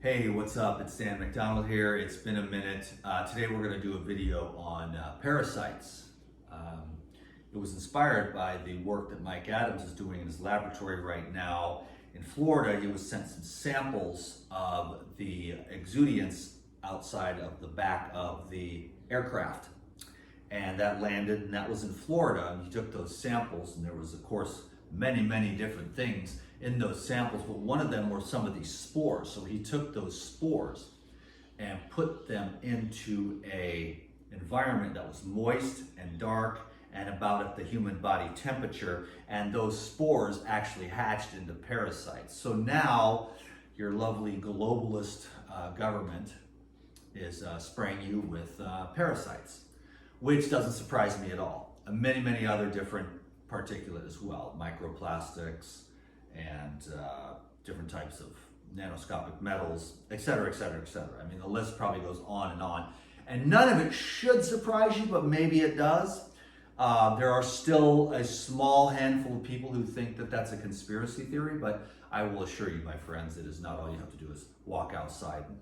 Hey, what's up? It's Dan McDonald here. It's been a minute. Today we're going to do a video on parasites. It was inspired by the work that Mike Adams is doing in his laboratory right now in Florida. He was sent some samples of the exudiants outside of the back of the aircraft. And that landed, and that was in Florida. And he took those samples, and there was, of course, many different things in those samples, but one of them were some of these spores. So he took those spores and put them into a environment that was moist and dark and about at the human body temperature, and those spores actually hatched into parasites. So now your lovely globalist government is spraying you with parasites, which doesn't surprise me at all. And many other different particulate as well, microplastics and different types of nanoscopic metals, etc. I mean, the list probably goes on. And none of it should surprise you, but maybe it does. There are still a small handful of people who think that that's a conspiracy theory, but I will assure you, my friends, it is not. All you have to do is walk outside and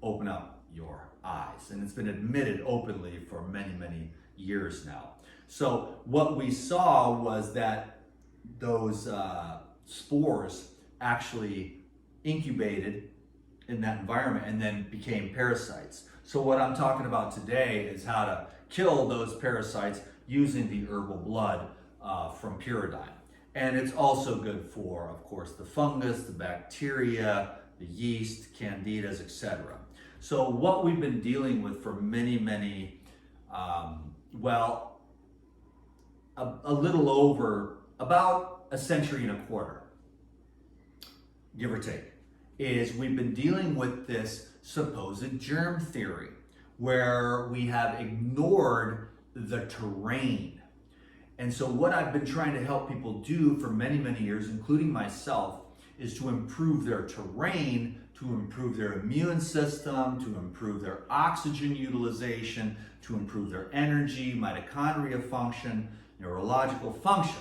open up your eyes. And it's been admitted openly for many years now. So what we saw was that those spores actually incubated in that environment and then became parasites. So what I'm talking about today is how to kill those parasites using the herbal blood from Pyridine. And it's also good for, of course, the fungus, the bacteria, the yeast, candidas, etc. So what we've been dealing with for many, a little over about a century and a quarter, give or take, is we've been dealing with this supposed germ theory where we have ignored the terrain. And so what I've been trying to help people do for many years, including myself, is to improve their terrain, to improve their immune system, to improve their oxygen utilization, to improve their energy, mitochondria function, neurological function.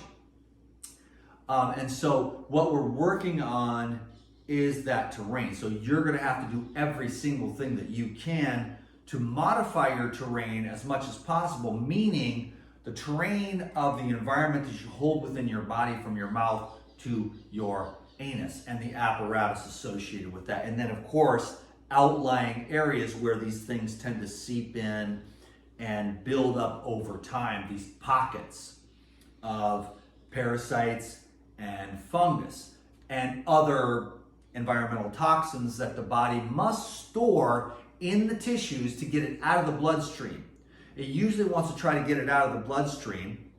And so what we're working on is that terrain. So you're going to have to do every single thing that you can to modify your terrain as much as possible, meaning the terrain of the environment that you hold within your body from your mouth to your anus and the apparatus associated with that. And then, of course, outlying areas where these things tend to seep in and build up over time, these pockets of parasites and fungus and other environmental toxins that the body must store in the tissues to get it out of the bloodstream. It usually wants to try to get it out of the bloodstream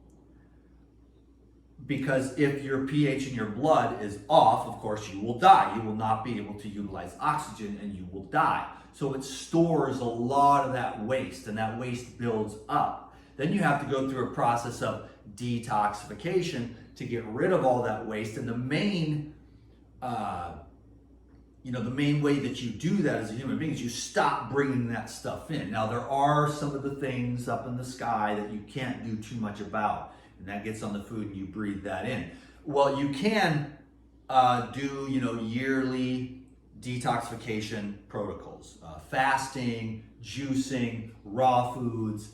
because if your pH in your blood is off, of course, you will die. You will not be able to utilize oxygen and you will die. So it stores a lot of that waste, and that waste builds up. Then you have to go through a process of detoxification to get rid of all that waste. And the main way that you do that as a human being is you stop bringing that stuff in. Now, there are some of the things up in the sky that you can't do too much about, and that gets on the food and you breathe that in. Well, you can do, yearly detoxification protocols, fasting, juicing, raw foods,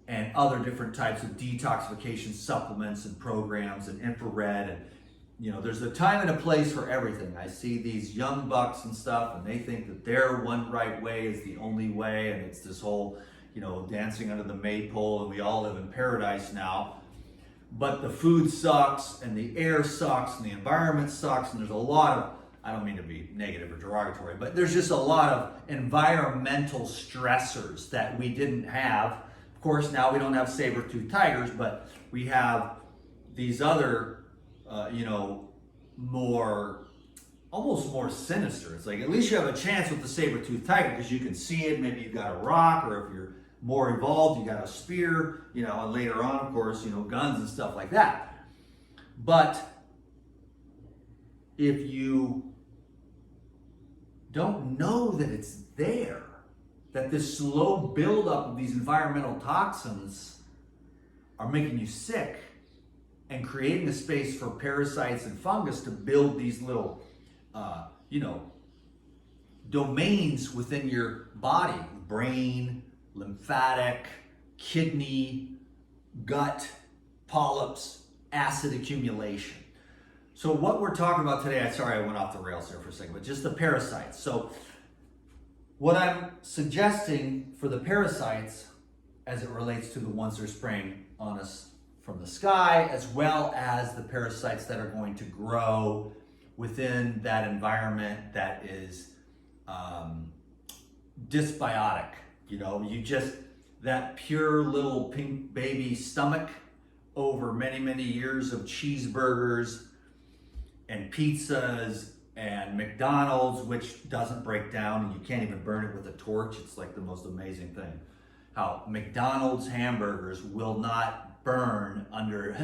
and other different types of detoxification supplements and programs and infrared. And there's a time and a place for everything. I see these young bucks and stuff, and they think that their one right way is the only way, and it's this whole, dancing under the maypole, and we all live in paradise now. But the food sucks, and the air sucks, and the environment sucks, and there's a lot of, I don't mean to be negative or derogatory, but there's just a lot of environmental stressors that we didn't have. Of course, now we don't have saber-toothed tigers, but we have these other almost more sinister. It's like, at least you have a chance with the saber-toothed tiger because you can see it. Maybe you've got a rock, or if you're more involved, you got a spear, and later on, of course, guns and stuff like that. But if you don't know that it's there, that this slow buildup of these environmental toxins are making you sick, and creating a space for parasites and fungus to build these little, domains within your body: brain, lymphatic, kidney, gut, polyps, acid accumulation. So what we're talking about today, sorry I went off the rails there for a second, but just the parasites. So what I'm suggesting for the parasites, as it relates to the ones that are spraying on us from the sky, as well as the parasites that are going to grow within that environment that is dysbiotic. You know, that pure little pink baby stomach over many, many years of cheeseburgers and pizzas and McDonald's, which doesn't break down, and you can't even burn it with a torch. It's like the most amazing thing. How McDonald's hamburgers will not burn under,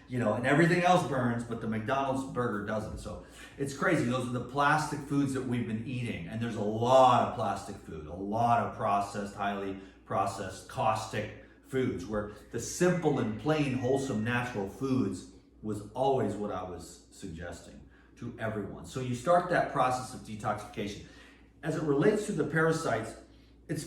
you know, and everything else burns, but the McDonald's burger doesn't. So it's crazy. Those are the plastic foods that we've been eating. And there's a lot of plastic food, a lot of processed, highly processed, caustic foods, where the simple and plain, wholesome, natural foods was always what I was suggesting to everyone. So you start that process of detoxification. As it relates to the parasites, it's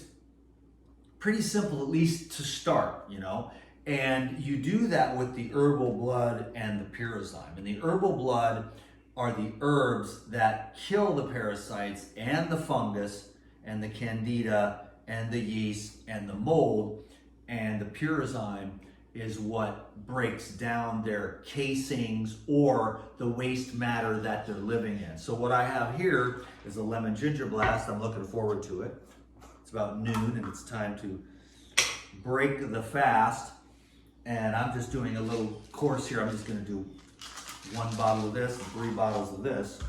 pretty simple, at least to start, you know. And you do that with the herbal blood and the pyrozyme. And the herbal blood are the herbs that kill the parasites and the fungus and the candida and the yeast and the mold. And the pyrozyme is what breaks down their casings or the waste matter that they're living in. So what I have here is a lemon ginger blast. I'm looking forward to it. It's about noon and it's time to break the fast. And I'm just doing a little course here. I'm just going to do 1 bottle of this and 3 bottles of this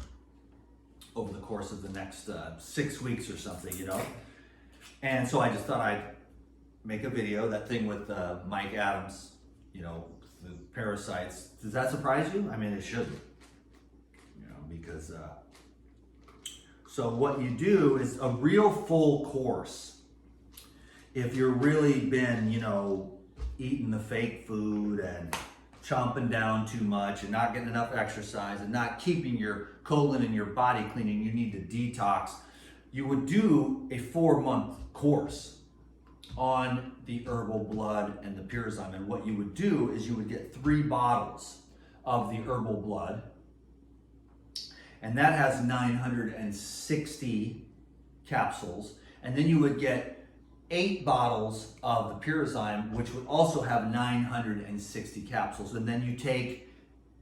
over the course of the next 6 weeks or something, you know. And so I just thought I'd make a video, that thing with Mike Adams, you know, the parasites. Does that surprise you? I mean, it shouldn't, you know, because so what you do is a real full course. If you're really been, you know, eating the fake food and chomping down too much and not getting enough exercise and not keeping your colon and your body clean, and you need to detox, you would do a 4-month course on the herbal blood and the pyrozyme. And what you would do is you would get 3 bottles of the herbal blood, and that has 960 capsules. And then you would get 8 bottles of the pyrozyme, which would also have 960 capsules. And then you take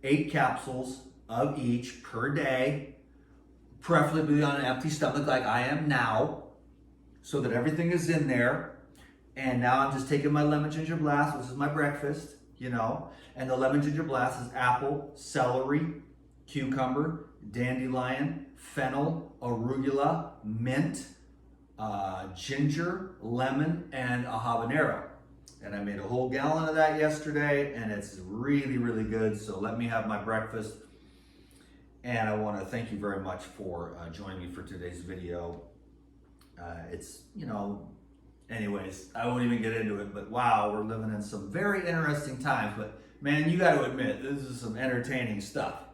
8 capsules of each per day, preferably on an empty stomach like I am now, so that everything is in there. And now I'm just taking my lemon ginger blast, which is my breakfast, you know. And the lemon ginger blast is apple, celery, cucumber, dandelion, fennel, arugula, mint, ginger, lemon, and a habanero. And I made a whole gallon of that yesterday, and it's really, really good. So let me have my breakfast. And I want to thank you very much for joining me for today's video. It's, you know, anyways, I won't even get into it, but wow, we're living in some very interesting times. But man, you got to admit, this is some entertaining stuff.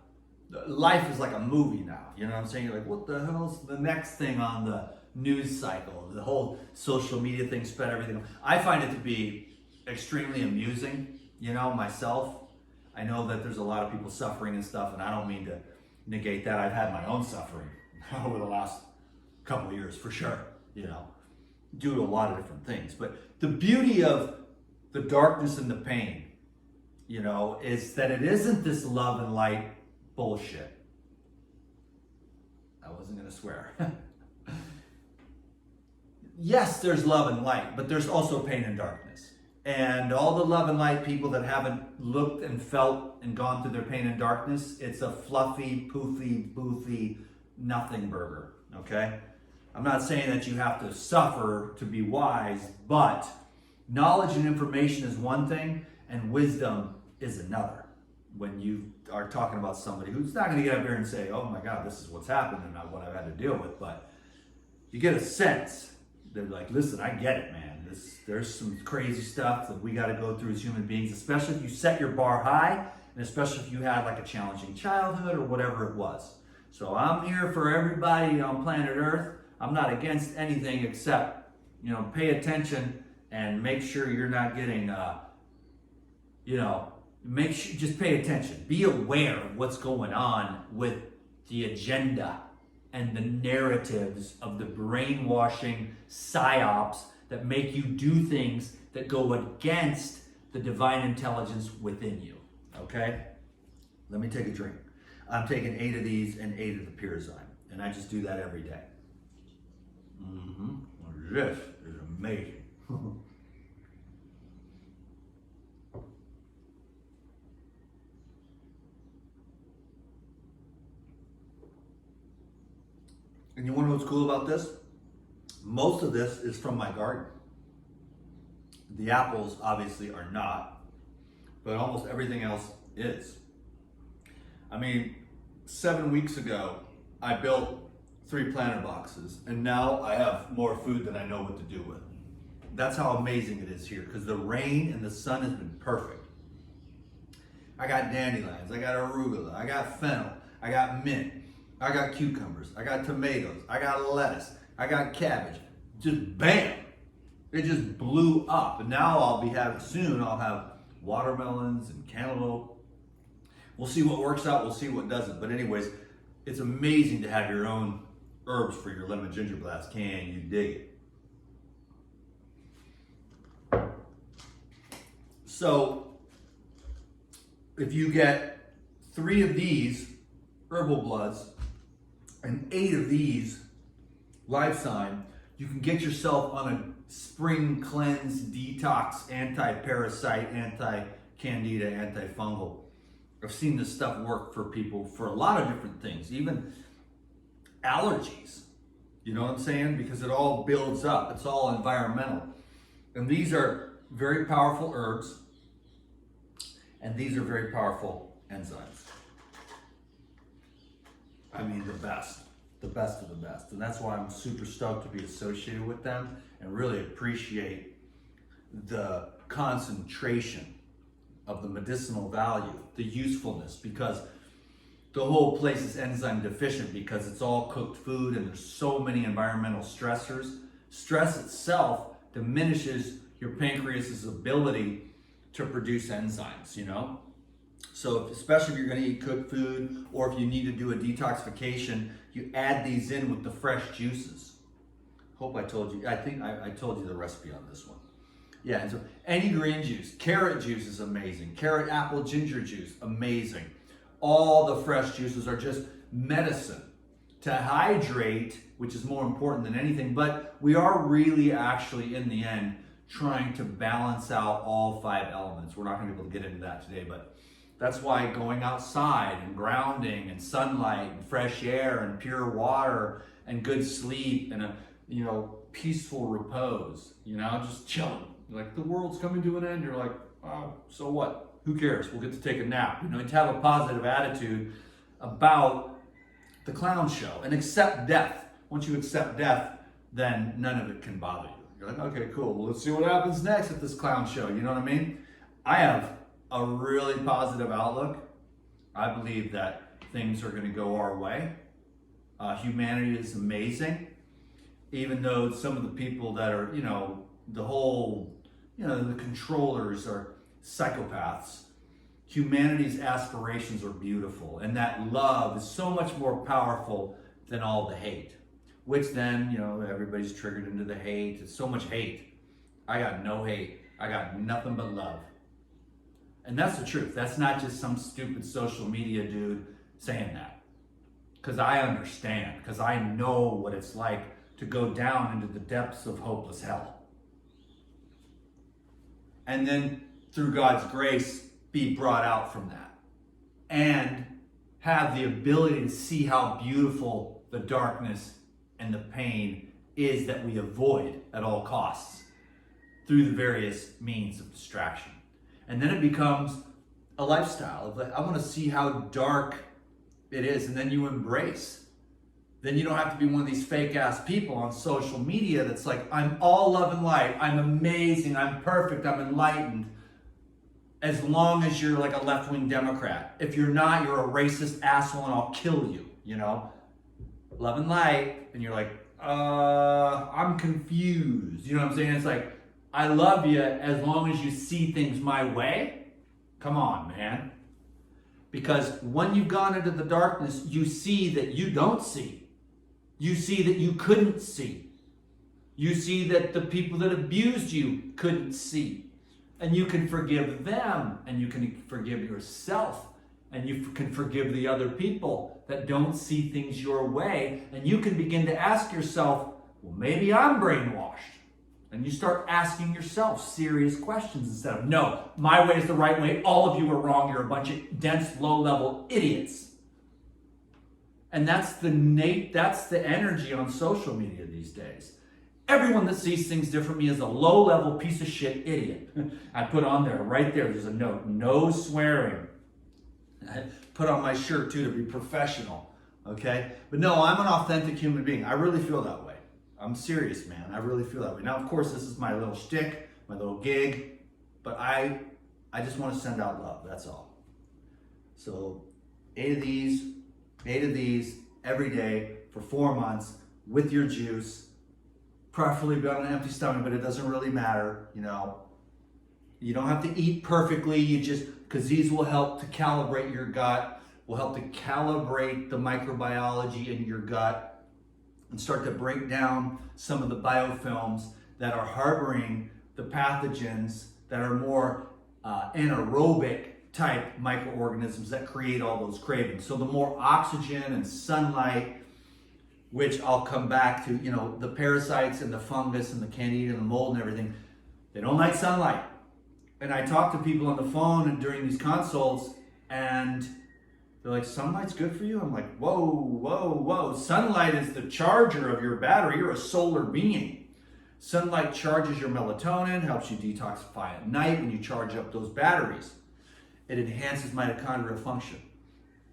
Life is like a movie now, you know what I'm saying? You're like, what the hell's the next thing on the news cycle? The whole social media thing sped everything. I find it to be extremely amusing, you know, myself. I know that there's a lot of people suffering and stuff, and I don't mean to negate that. I've had my own suffering over the last couple of years, for sure, you know, due to a lot of different things. But the beauty of the darkness and the pain, you know, is that it isn't this love and light bullshit. I wasn't going to swear. Yes, there's love and light, but there's also pain and darkness. And all the love and light people that haven't looked and felt and gone through their pain and darkness, it's a fluffy, poofy, boofy, nothing burger, okay? I'm not saying that you have to suffer to be wise, but knowledge and information is one thing, and wisdom is another. When you are talking about somebody who's not going to get up here and say, oh my God, this is what's happened and not what I've had to deal with, but you get a sense. They're like, listen, I get it, man. There's some crazy stuff that we got to go through as human beings, especially if you set your bar high, and especially if you had like a challenging childhood or whatever it was. So I'm here for everybody on planet Earth. I'm not against anything except, you know, pay attention and make sure you're not getting, you know, just pay attention. Be aware of what's going on with the agenda and the narratives of the brainwashing psyops that make you do things that go against the divine intelligence within you. Okay? Let me take a drink. I'm taking 8 of these and 8 of the Pyrazine, and I just do that every day. This is amazing. And you want to know what's cool about this? Most of this is from my garden. The apples obviously are not, but almost everything else is. I mean, 7 weeks ago, I built 3 planter boxes, and now I have more food than I know what to do with. That's how amazing it is here, because the rain and the sun has been perfect. I got dandelions, I got arugula, I got fennel, I got mint, I got cucumbers, I got tomatoes, I got lettuce, I got cabbage. Just bam! It just blew up. And now I'll have watermelons and cantaloupe. We'll see what works out, we'll see what doesn't. But anyways, it's amazing to have your own herbs for your lemon ginger blast. Can you dig it? So, if you get 3 of these herbal bloods and 8 of these live sign, you can get yourself on a spring cleanse, detox, anti-parasite, anti-candida, antifungal. I've seen this stuff work for people for a lot of different things, even allergies. You know what I'm saying? Because it all builds up. It's all environmental. And these are very powerful herbs, and these are very powerful enzymes. I mean, the best of the best. And that's why I'm super stoked to be associated with them and really appreciate the concentration of the medicinal value, the usefulness, because the whole place is enzyme deficient because it's all cooked food and there's so many environmental stressors. Stress itself diminishes your pancreas's ability to produce enzymes, you know? So especially if you're gonna eat cooked food or if you need to do a detoxification, you add these in with the fresh juices. Hope I told you, I think I told you the recipe on this one. Yeah, and so any green juice, carrot juice is amazing. Carrot, apple, ginger juice, amazing. All the fresh juices are just medicine to hydrate, which is more important than anything, but we are really actually in the end trying to balance out all 5 elements. We're not gonna be able to get into that today, but that's why going outside and grounding and sunlight and fresh air and pure water and good sleep and a, you know, peaceful repose, you know, just chilling. Like the world's coming to an end. You're like, oh, so what? Who cares? We'll get to take a nap. You know, to have a positive attitude about the clown show and accept death. Once you accept death, then none of it can bother you. You're like, okay, cool. Well, let's see what happens next at this clown show. You know what I mean? I have a really positive outlook. I believe that things are going to go our way. Humanity is amazing. Even though some of the people that are, you know, the whole, you know, the controllers are psychopaths. Humanity's aspirations are beautiful, and that love is so much more powerful than all the hate, which then, you know, everybody's triggered into the hate. It's so much hate. I got no hate. I got nothing but love. And that's the truth. That's not just some stupid social media dude saying that. Because I understand, because I know what it's like to go down into the depths of hopeless hell. And then, through God's grace, be brought out from that. And have the ability to see how beautiful the darkness and the pain is that we avoid at all costs through the various means of distraction. And then it becomes a lifestyle of like, I want to see how dark it is, and then you embrace. Then you don't have to be one of these fake ass people on social media that's like, I'm all love and light, I'm amazing, I'm perfect, I'm enlightened. As long as you're like a left-wing Democrat. If you're not, you're a racist asshole and I'll kill you, you know? love and light, and you're like, I'm confused. You know what I'm saying? It's like, I love you as long as you see things my way. Come on, man. Because when you've gone into the darkness, you see that you don't see. You see that you couldn't see. You see that the people that abused you couldn't see. And you can forgive them, and you can forgive yourself, and you can forgive the other people that don't see things your way. And you can begin to ask yourself, well, maybe I'm brainwashed. And you start asking yourself serious questions instead of, no, my way is the right way. All of you are wrong. You're a bunch of dense, low-level idiots. And that's the energy on social media these days. Everyone that sees things differently is a low-level piece of shit idiot. I put on there, right there's a note, no swearing. I put on my shirt too to be professional, okay? But no, I'm an authentic human being. I really feel that way. I'm serious, man. I really feel that way. Now, of course, this is my little shtick, my little gig, but I just want to send out love, that's all. So 8 of these every day for 4 months with your juice, preferably be on an empty stomach, but it doesn't really matter, you know. You don't have to eat perfectly, because these will help to calibrate your gut, will help to calibrate the microbiology in your gut, and start to break down some of the biofilms that are harboring the pathogens that are more anaerobic type microorganisms that create all those cravings. So the more oxygen and sunlight, which I'll come back to, you know, the parasites and the fungus and the candida and the mold and everything, they don't like sunlight. And I talk to people on the phone and during these consults, and they're like, sunlight's good for you? I'm like, whoa, whoa, whoa. Sunlight is the charger of your battery. You're a solar being. Sunlight charges your melatonin, helps you detoxify at night when you charge up those batteries. It enhances mitochondrial function.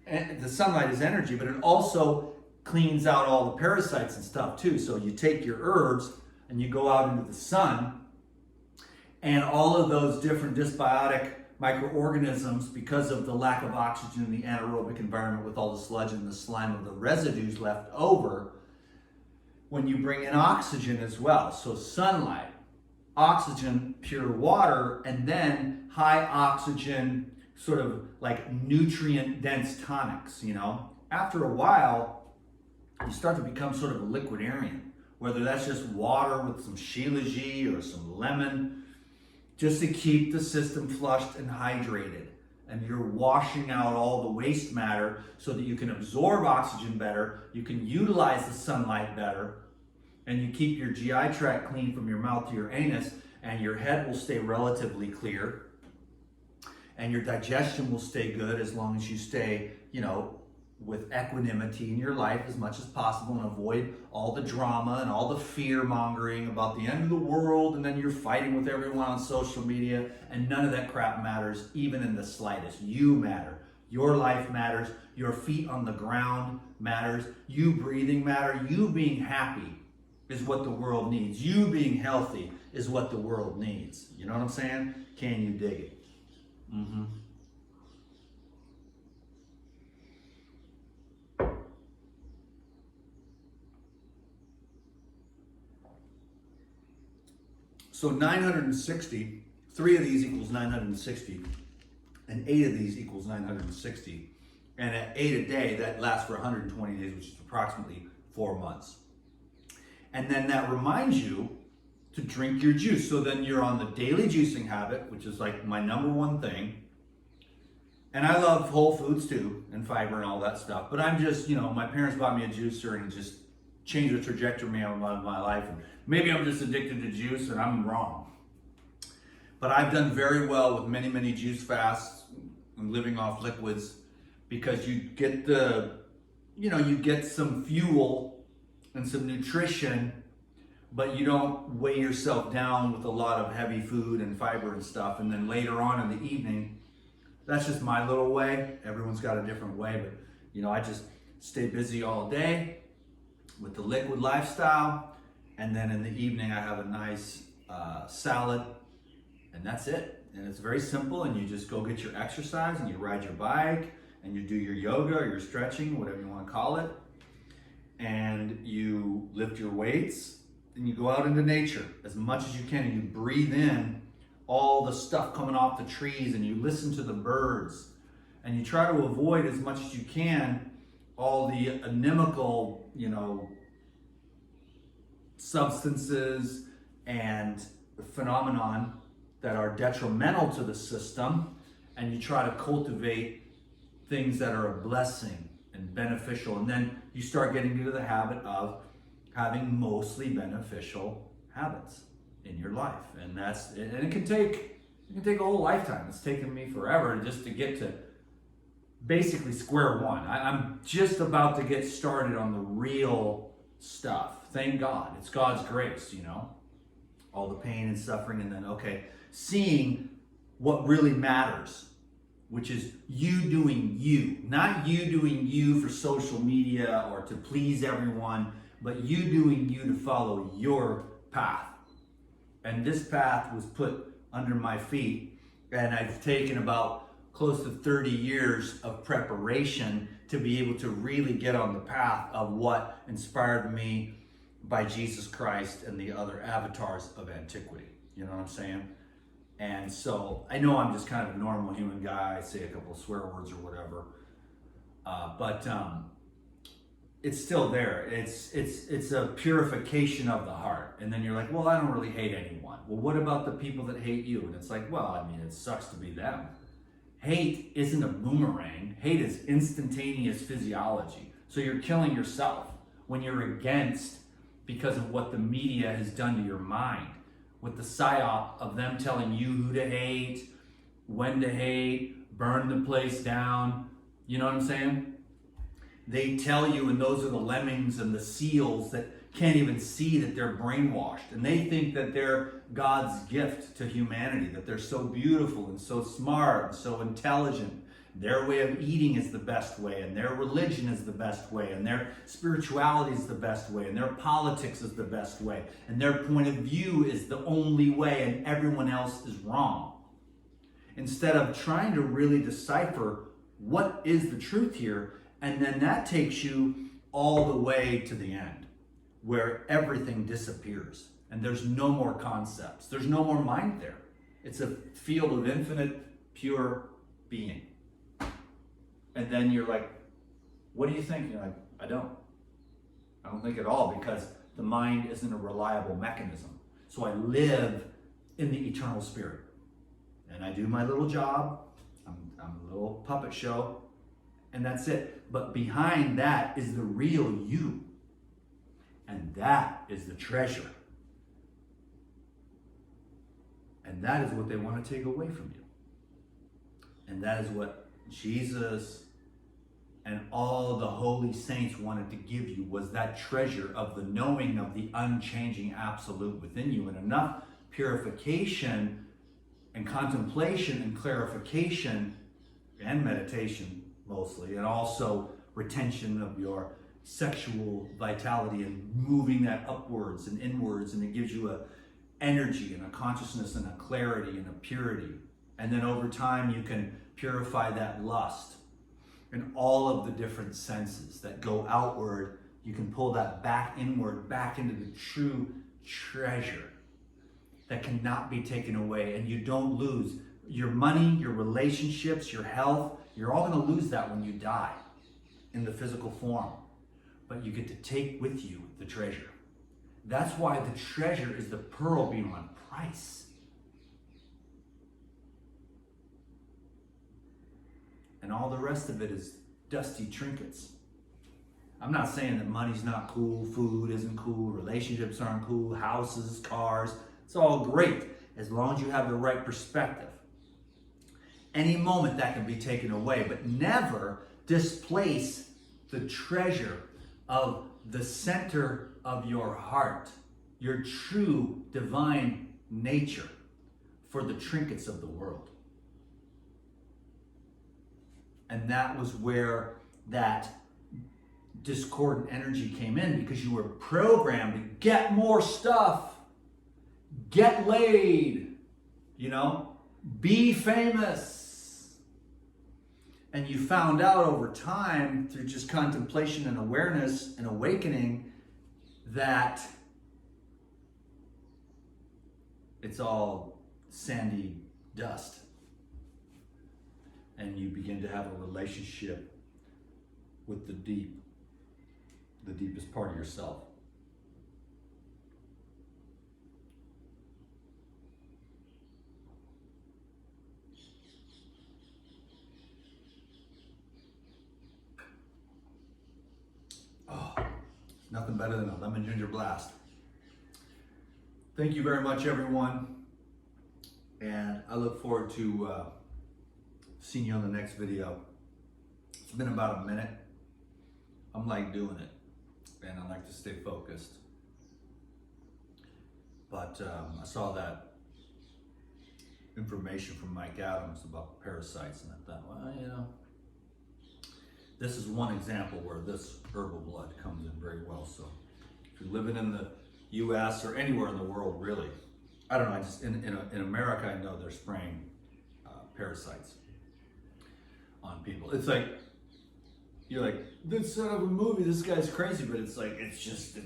And the sunlight is energy, but it also cleans out all the parasites and stuff too. So you take your herbs and you go out into the sun, and all of those different dysbiotic microorganisms, because of the lack of oxygen in the anaerobic environment with all the sludge and the slime of the residues left over, when you bring in oxygen as well, so sunlight, oxygen, pure water, and then high oxygen, sort of like nutrient dense tonics, you know, after a while, you start to become sort of a liquidarian, whether that's just water with some shilajit or some lemon, just to keep the system flushed and hydrated. And you're washing out all the waste matter so that you can absorb oxygen better, you can utilize the sunlight better, and you keep your GI tract clean from your mouth to your anus, and your head will stay relatively clear, and your digestion will stay good as long as you stay, you know, with equanimity in your life as much as possible, and avoid all the drama and all the fear mongering about the end of the world, and then you're fighting with everyone on social media, and none of that crap matters, even in the slightest. You matter. Your life matters. Your feet on the ground matters. You breathing matter. You being happy is what the world needs. You being healthy is what the world needs. You know what I'm saying? Can you dig it? Mm-hmm. So 960, 3 of these equals 960, and 8 of these equals 960. And at 8 a day, that lasts for 120 days, which is approximately 4 months. And then that reminds you to drink your juice. So then you're on the daily juicing habit, which is like my #1 thing. And I love whole foods too, and fiber and all that stuff. But I'm just, you know, my parents bought me a juicer and it just changed the trajectory of my life. And maybe I'm just addicted to juice and I'm wrong. But I've done very well with many, many juice fasts and living off liquids, because you get you get some fuel and some nutrition, but you don't weigh yourself down with a lot of heavy food and fiber and stuff. And then later on in the evening, that's just my little way. Everyone's got a different way, but you know, I just stay busy all day with the liquid lifestyle. And then in the evening, I have a nice salad, and that's it. And it's very simple, and you just go get your exercise, and you ride your bike, and you do your yoga or your stretching, whatever you want to call it. and you lift your weights, and you go out into nature as much as you can, and you breathe in all the stuff coming off the trees, and you listen to the birds, and you try to avoid as much as you can all the inimical, substances and phenomenon that are detrimental to the system, and you try to cultivate things that are a blessing and beneficial, and then you start getting into the habit of having mostly beneficial habits in your life. And it can take a whole lifetime. It's taken me forever just to get to basically square one. I'm just about to get started on the real stuff. Thank God. It's God's grace, all the pain and suffering, and then, seeing what really matters, which is you doing you. Not you doing you for social media or to please everyone, but you doing you to follow your path. And this path was put under my feet, and I've taken about close to 30 years of preparation to be able to really get on the path of what inspired me by Jesus Christ and the other avatars of antiquity. You know what I'm saying? And so I know I'm just kind of a normal human guy. I say a couple of swear words or whatever, but it's still there. It's a purification of the heart. And then you're like, well, I don't really hate anyone. Well, what about the people that hate you? And it's like, well, it sucks to be them. Hate isn't a boomerang. Hate is instantaneous physiology. So you're killing yourself when you're against because of what the media has done to your mind, with the psyop of them telling you who to hate, when to hate, burn the place down. You know what I'm saying? They tell you, and those are the lemmings and the seals that can't even see that they're brainwashed. And they think that they're God's gift to humanity, that they're so beautiful and so smart and so intelligent. Their way of eating is the best way, and their religion is the best way, and their spirituality is the best way, and their politics is the best way, and their point of view is the only way, and everyone else is wrong. Instead of trying to really decipher what is the truth here, and then that takes you all the way to the end, where everything disappears, and there's no more concepts. There's no more mind there. It's a field of infinite, pure being. And then you're like, what do you think? You're like, I don't think at all, because the mind isn't a reliable mechanism. So I live in the eternal spirit. And I do my little job. I'm a little puppet show. And that's it. But behind that is the real you. And that is the treasure. And that is what they want to take away from you. And that is what Jesus and all the holy saints wanted to give you, was that treasure of the knowing of the unchanging absolute within you, and enough purification and contemplation and clarification and meditation mostly, and also retention of your sexual vitality and moving that upwards and inwards, and it gives you a energy and a consciousness and a clarity and a purity. And then over time you can purify that lust and all of the different senses that go outward. You can pull that back inward, back into the true treasure that cannot be taken away, and you don't lose your money, your relationships, your health. You're all going to lose that when you die in the physical form, but you get to take with you the treasure. That's why the treasure is the pearl beyond price. And all the rest of it is dusty trinkets. I'm not saying that money's not cool, food isn't cool, relationships aren't cool, houses, cars. It's all great as long as you have the right perspective. Any moment that can be taken away, but never displace the treasure of the center of your heart, your true divine nature, for the trinkets of the world. And that was where that discordant energy came in, because you were programmed to get more stuff, get laid, be famous. And you found out over time through just contemplation and awareness and awakening that it's all sandy dust. And you begin to have a relationship with the deepest part of yourself. Oh, nothing better than a lemon ginger blast. Thank you very much, everyone. And I look forward to seeing you on the next video. It's been about a minute. I'm like doing it, and I like to stay focused. But I saw that information from Mike Adams about parasites, and I thought, well, you know, this is one example where this herbal blood comes in very well. So if you're living in the US or anywhere in the world, really, I don't know, I just in America, I know they're spraying parasites on people. It's like, you're like, this son of a movie, this guy's crazy, but it's like, it's just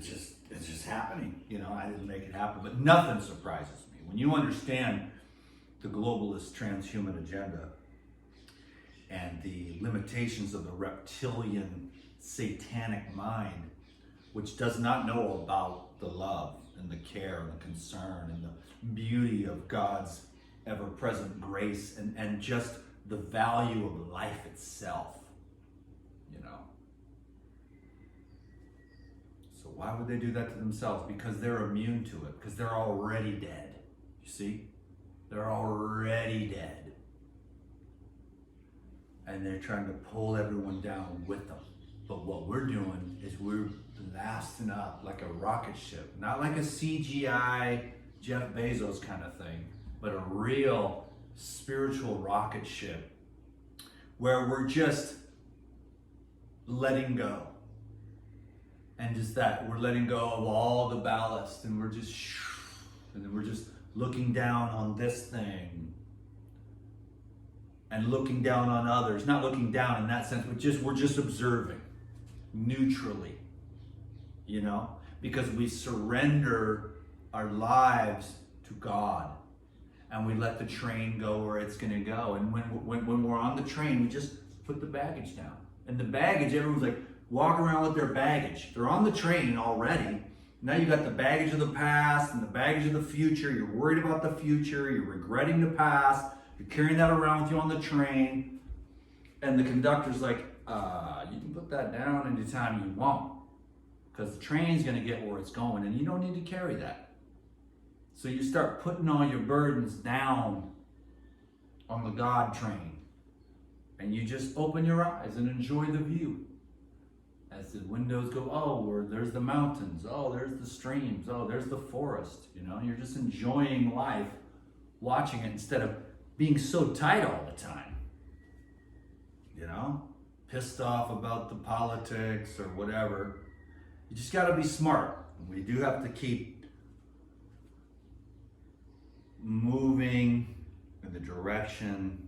happening. You know, I didn't make it happen, but nothing surprises me. When you understand the globalist transhuman agenda and the limitations of the reptilian satanic mind, which does not know about the love and the care and the concern and the beauty of God's ever-present grace and just the value of life itself, you know. So why would they do that to themselves? Because they're immune to it, because they're already dead. You see? They're already dead. And they're trying to pull everyone down with them. But what we're doing is we're blasting up like a rocket ship, not like a CGI Jeff Bezos kind of thing, but a real spiritual rocket ship where we're just letting go. And just that, we're letting go of all the ballast, and we're just, and then we're just looking down on this thing and looking down on others. Not looking down in that sense, but we're just observing neutrally, you know, because we surrender our lives to God and we let the train go where it's going to go. And when we're on the train, we just put the baggage down. And the baggage, everyone's like walking around with their baggage. They're on the train already. Now you got the baggage of the past and the baggage of the future. You're worried about the future. You're regretting the past. You're carrying that around with you on the train. And the conductor's like, you can put that down anytime you want, because the train's going to get where it's going and you don't need to carry that. So you start putting all your burdens down on the God train, and you just open your eyes and enjoy the view. As the windows go, oh, where there's the mountains, oh, there's the streams, oh, there's the forest. You know, you're just enjoying life, watching it, instead of being so tight all the time. You know, pissed off about the politics or whatever. You just got to be smart. We do have to keep moving in the direction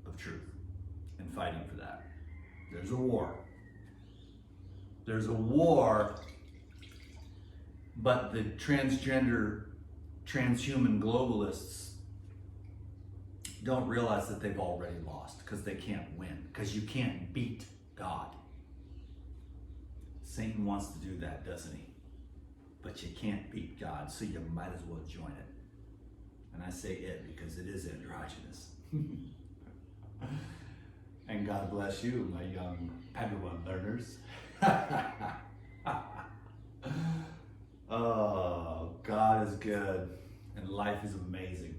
of truth and fighting for that. There's a war. There's a war, but the transgender, transhuman globalists don't realize that they've already lost, because they can't win, because you can't beat God. Satan wants to do that, doesn't he? But you can't beat God, so you might as well join it. And I say it because it is androgynous. And God bless you, my young Padawan learners. Oh, God is good, and life is amazing.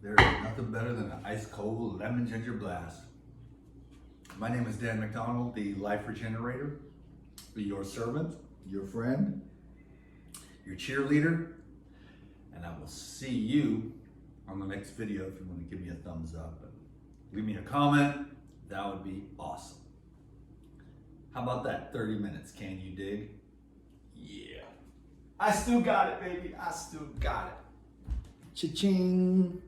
There is nothing better than an ice cold lemon ginger blast. My name is Dan McDonald, the Life Regenerator, your servant, your friend, your cheerleader, and I will see you on the next video. If you want to give me a thumbs up and leave me a comment, that would be awesome. How about that 30 minutes, can you dig? Yeah. I still got it, baby. I still got it. Cha-ching.